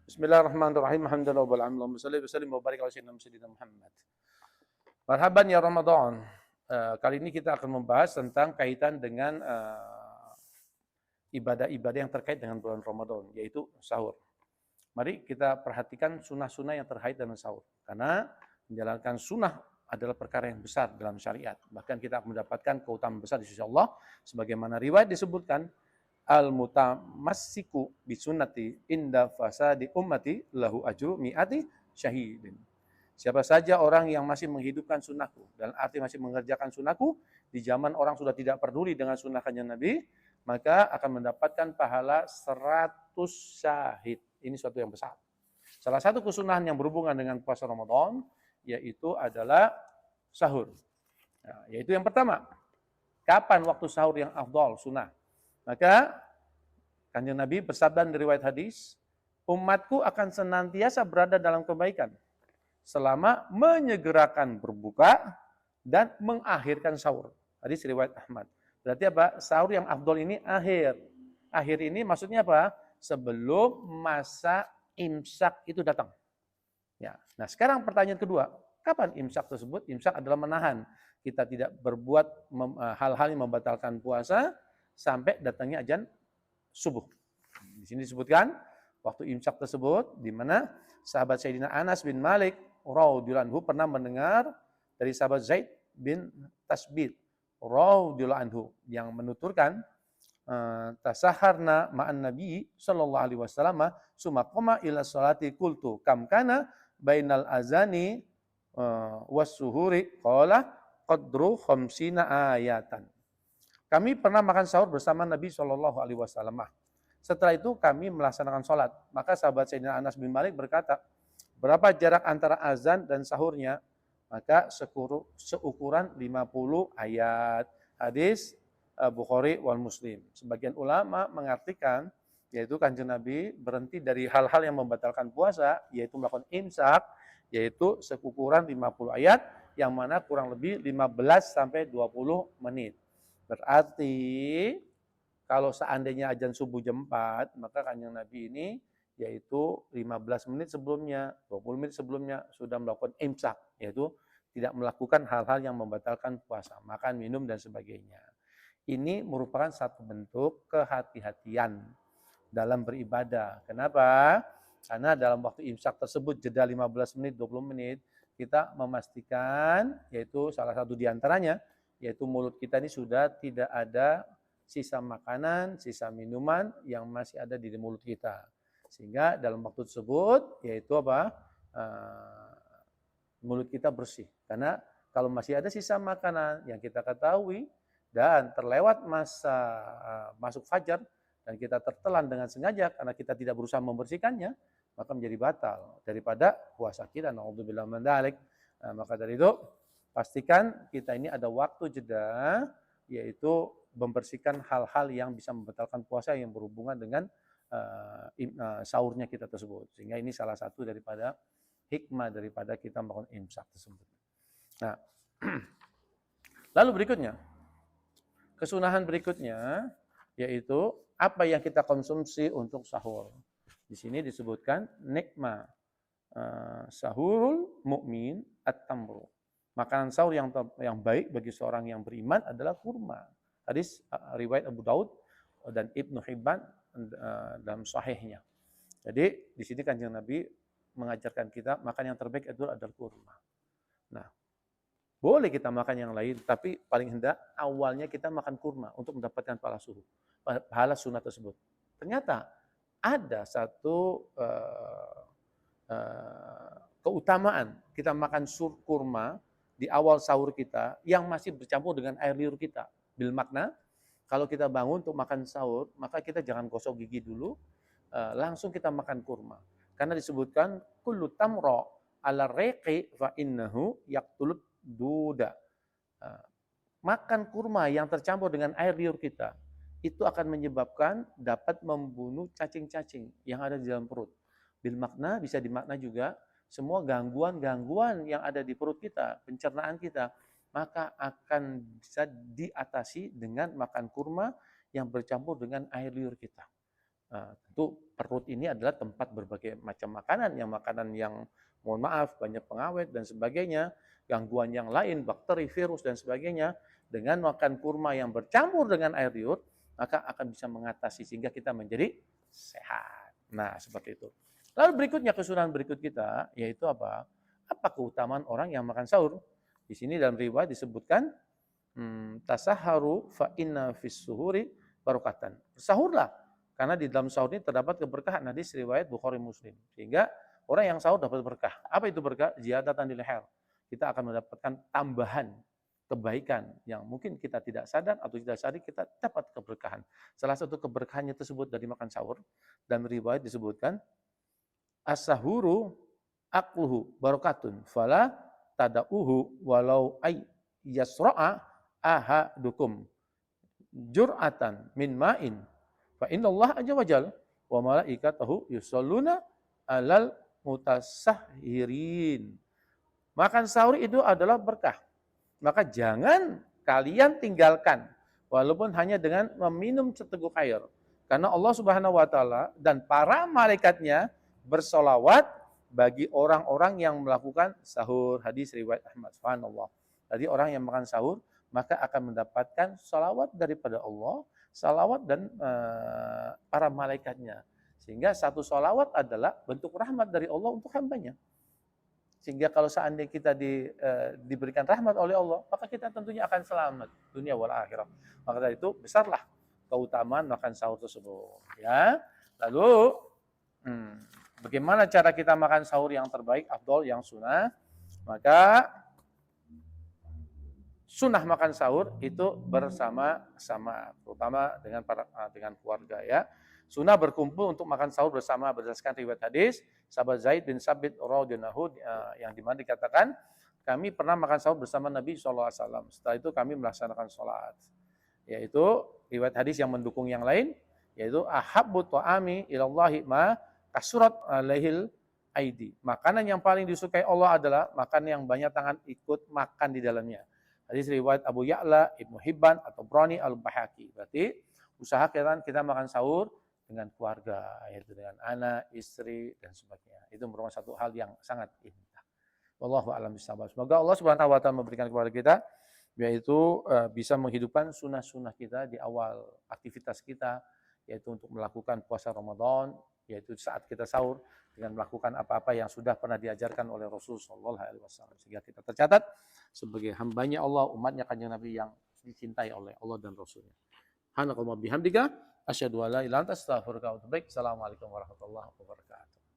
Bismillahirrahmanirrahim. Alhamdulillah rabbil alamin. Allahumma shalli wa sallim wa barik ala sayyidina Muhammad. Marhaban ya Ramadan. Kali ini kita akan membahas tentang kaitan dengan ibadah-ibadah yang terkait dengan bulan Ramadan, yaitu sahur. Mari kita perhatikan sunnah-sunnah yang terkait dengan sahur. Karena menjalankan sunnah adalah perkara yang besar dalam syariat. Bahkan kita akan mendapatkan keutamaan besar di sisi Allah. Sebagaimana riwayat disebutkan, al-mutamassiku bisunnati inda fasadi ummati lahu ajru mi'ati syahidin. Siapa saja orang yang masih menghidupkan sunnahku, dalam arti masih mengerjakan sunnahku, di zaman orang sudah tidak peduli dengan sunnah kanjeng Nabi, maka akan mendapatkan pahala 100 syahid. Ini suatu yang besar. Salah satu kesunahan yang berhubungan dengan puasa Ramadan, yaitu adalah sahur. Nah, yaitu yang pertama, kapan waktu sahur yang afdal, sunnah? Maka kanjeng Nabi bersabda dari riwayat hadis, umatku akan senantiasa berada dalam kebaikan selama menyegerakan berbuka dan mengakhirkan sahur. Hadis riwayat Ahmad. Berarti apa? Sahur yang afdal ini akhir. Akhir ini maksudnya apa? Sebelum masa imsak itu datang. Ya. Nah, sekarang pertanyaan kedua, kapan imsak tersebut? Imsak adalah menahan. Kita tidak berbuat hal-hal yang membatalkan puasa sampai datangnya azan subuh. Di sini disebutkan waktu imsak tersebut di mana sahabat Sayyidina Anas bin Malik radhiyallahu anhu pernah mendengar dari sahabat Zaid bin Tasbit radhiyallahu anhu yang menuturkan tasaharna ma'an nabi sallallahu alaihi wasallam summa qama ila salati qultu kam kana bainal azani was suhuri qala qadru khamsina ayatan. Kami pernah makan sahur bersama Nabi Shallallahu Alaihi Wasallam. Setelah itu kami melaksanakan sholat. Maka sahabat Sayyidina Anas bin Malik berkata, berapa jarak antara azan dan sahurnya? Maka seukuran 50 ayat. Hadis Bukhari wal Muslim. Sebagian ulama mengartikan, yaitu kanjeng Nabi berhenti dari hal-hal yang membatalkan puasa, yaitu melakukan imsak, yaitu seukuran 50 ayat, yang mana kurang lebih 15 sampai 20 menit. Berarti kalau seandainya azan subuh jam 4, maka kanjeng Nabi ini yaitu 15 menit sebelumnya, 20 menit sebelumnya sudah melakukan imsak, yaitu tidak melakukan hal-hal yang membatalkan puasa, makan, minum, dan sebagainya. Ini merupakan satu bentuk kehati-hatian dalam beribadah. Kenapa? Karena dalam waktu imsak tersebut, jeda 15 menit, 20 menit, kita memastikan, yaitu salah satu diantaranya, yaitu mulut kita ini sudah tidak ada sisa makanan, sisa minuman yang masih ada di mulut kita. Sehingga dalam waktu tersebut, yaitu apa? Mulut kita bersih. Karena kalau masih ada sisa makanan yang kita ketahui dan terlewat masa masuk fajar dan kita tertelan dengan sengaja karena kita tidak berusaha membersihkannya, maka menjadi batal daripada puasa kita. Na'udzubillah min dzalik. Maka dari itu pastikan kita ini ada waktu jeda, yaitu membersihkan hal-hal yang bisa membatalkan puasa yang berhubungan dengan sahurnya kita tersebut. Sehingga ini salah satu daripada hikmah daripada kita melakukan imsak tersebut. Nah, lalu berikutnya, kesunahan berikutnya, yaitu apa yang kita konsumsi untuk sahur. Di sini disebutkan nikmah sahurul mukmin at-tamru. Makanan sahur yang baik bagi seorang yang beriman adalah kurma. Hadis riwayat Abu Daud dan Ibnu Hibban dalam sahihnya. Jadi di sini kanjeng Nabi mengajarkan kita makan yang terbaik itu adalah kurma. Nah, boleh kita makan yang lain, tapi paling hendak awalnya kita makan kurma untuk mendapatkan pahala sunnah tersebut. Ternyata ada satu keutamaan kita makan kurma di awal sahur kita yang masih bercampur dengan air liur kita. Bil makna, kalau kita bangun untuk makan sahur, maka kita jangan gosok gigi dulu, langsung kita makan kurma. Karena disebutkan, kullu tamro ala reqi fa innahu yaqtulut duda. Makan kurma yang tercampur dengan air liur kita, itu akan menyebabkan dapat membunuh cacing-cacing yang ada di dalam perut. Bil makna bisa dimakna juga, semua gangguan-gangguan yang ada di perut kita, pencernaan kita, maka akan bisa diatasi dengan makan kurma yang bercampur dengan air liur kita. Tentu perut ini adalah tempat berbagai macam makanan yang mohon maaf banyak pengawet dan sebagainya, gangguan yang lain, bakteri, virus dan sebagainya. Dengan makan kurma yang bercampur dengan air liur, maka akan bisa mengatasi sehingga kita menjadi sehat. Nah, seperti itu. Lalu berikutnya kesunahan berikut kita yaitu apa? Apa keutamaan orang yang makan sahur? Di sini dalam riwayat disebutkan tasaharu fa inna fis suhuri barokatan. Sahurlah karena di dalam sahur ini terdapat keberkahan. Hadis riwayat Bukhari Muslim. Sehingga orang yang sahur dapat berkah. Apa itu berkah? Ziyadatan lil khair. Kita akan mendapatkan tambahan kebaikan yang mungkin kita tidak sadar atau tidak sadar kita dapat keberkahan. Salah satu keberkahannya tersebut dari makan sahur dan riwayat disebutkan as-sahuru akluhu barokatun fala tada'uhu walau ay yasra'a ahadukum jur'atan min ma'in fa innallaha azza wajal wa malaikatahu yusholluna alal mutasahhirin. Makan sahur itu adalah berkah. Maka jangan kalian tinggalkan walaupun hanya dengan meminum seteguk air. Karena Allah Subhanahu wa taala dan para malaikatnya bersolawat bagi orang-orang yang melakukan sahur. Hadis riwayat Ahmad. Subhanallah. Jadi orang yang makan sahur maka akan mendapatkan salawat daripada Allah, salawat dan para malaikatnya. Sehingga satu salawat adalah bentuk rahmat dari Allah untuk hambanya. Sehingga kalau seandainya kita diberikan rahmat oleh Allah, maka kita tentunya akan selamat dunia wal akhirah. Maka dari itu besarlah keutamaan makan sahur tersebut. Ya, lalu bagaimana cara kita makan sahur yang terbaik, afdol, yang sunnah? Maka sunnah makan sahur itu bersama-sama, terutama dengan keluarga ya. Sunnah berkumpul untuk makan sahur bersama berdasarkan riwayat hadis sahabat Zaid bin Sabit radhiyallahu yang dimana dikatakan kami pernah makan sahur bersama Nabi SAW. Setelah itu kami melaksanakan sholat. Yaitu riwayat hadis yang mendukung yang lain, yaitu ahabbu ta'ami ilallahi ma kasurat alaihil aidi. Makanan yang paling disukai Allah adalah makanan yang banyak tangan ikut makan di dalamnya. Hadis riwayat Abu Ya'la, Ibnu Hibban atau Brani al-Bahaki. Berarti usahakan kita makan sahur dengan keluarga, yaitu dengan anak, istri, dan sebagainya. Itu merupakan satu hal yang sangat indah. Wallahu a'lam bishawab. Semoga Allah Subhanahu wa taala memberikan kepada kita yaitu bisa menghidupkan sunnah-sunnah kita di awal aktivitas kita, yaitu untuk melakukan puasa Ramadan, yaitu saat kita sahur dengan melakukan apa-apa yang sudah pernah diajarkan oleh Rasulullah SAW. Sehingga kita tercatat sebagai hambanya Allah, umatnya Kanjeng Nabi yang dicintai oleh Allah dan Rasulnya. Subhanakallahumma bihamdika asyhadu an la ilaha illa anta astaghfiruka wa atubu ilaik. Assalamualaikum warahmatullahi wabarakatuh.